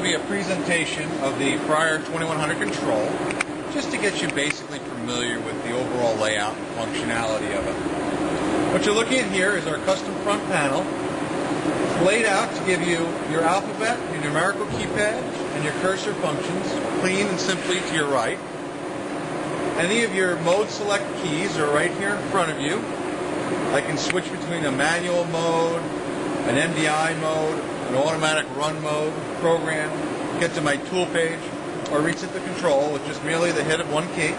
be a presentation of the prior 2100 control, just to get you basically familiar with the overall layout and functionality of it. What you're looking at here is our custom front panel. It's laid out to give you your alphabet, your numerical keypad, and your cursor functions clean and simply to your right. Any of your mode select keys are right here in front of you. I can switch between a manual mode, an MDI mode, an automatic run mode, program, get to my tool page, or reset the control with just merely the hit of one key.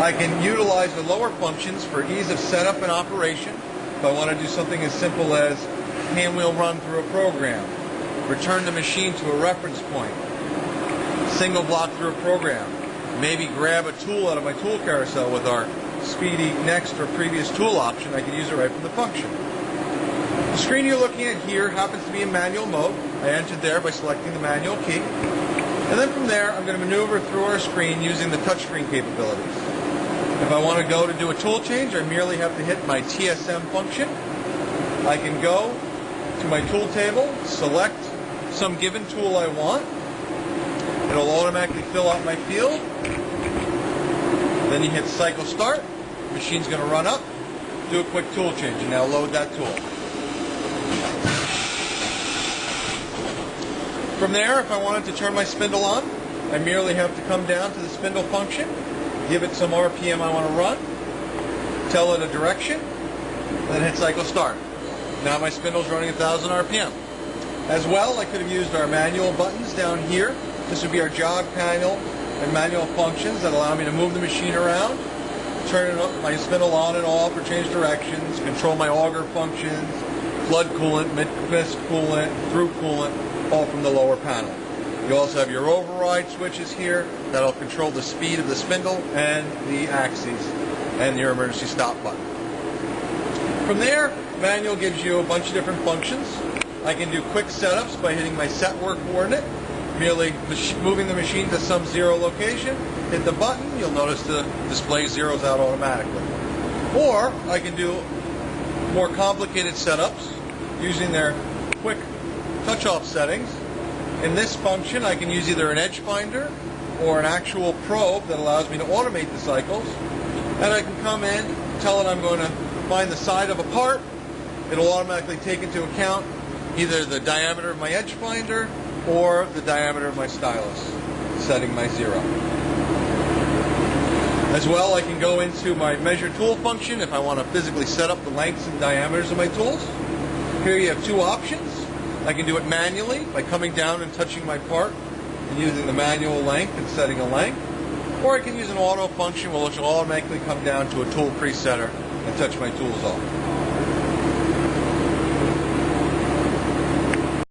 I can utilize the lower functions for ease of setup and operation. If I want to do something as simple as handwheel run through a program, return the machine to a reference point, single block through a program, maybe grab a tool out of my tool carousel with our speedy next or previous tool option, I can use it right from the function. The screen you're looking at here happens to be in manual mode. I entered there by selecting the manual key. And then from there, I'm going to maneuver through our screen using the touchscreen capabilities. If I want to go to do a tool change, I merely have to hit my TSM function. I can go to my tool table, select some given tool I want. It'll automatically fill out my field. Then you hit cycle start. The machine's going to run up, do a quick tool change, and now load that tool. From there, if I wanted to turn my spindle on, I merely have to come down to the spindle function, give it some RPM I want to run, tell it a direction, then hit cycle start. Now my spindle's running 1,000 RPM. As well, I could have used our manual buttons down here. This would be our jog panel and manual functions that allow me to move the machine around, turn my spindle on and off or change directions, control my auger functions, flood coolant, mist coolant, through coolant, all from the lower panel. You also have your override switches here that'll control the speed of the spindle and the axes and your emergency stop button. From there, manual gives you a bunch of different functions. I can do quick setups by hitting my set work coordinate, merely moving the machine to some zero location, hit the button, you'll notice the display zeroes out automatically. Or I can do more complicated setups using their quick touch-off settings. In this function, I can use either an edge finder or an actual probe that allows me to automate the cycles. And I can come in, tell it I'm going to find the side of a part. It'll automatically take into account either the diameter of my edge finder or the diameter of my stylus, setting my zero. As well, I can go into my measure tool function if I want to physically set up the lengths and diameters of my tools. Here you have two options. I can do it manually by coming down and touching my part and using the manual length and setting a length. Or I can use an auto function which will automatically come down to a tool presetter and touch my tools off.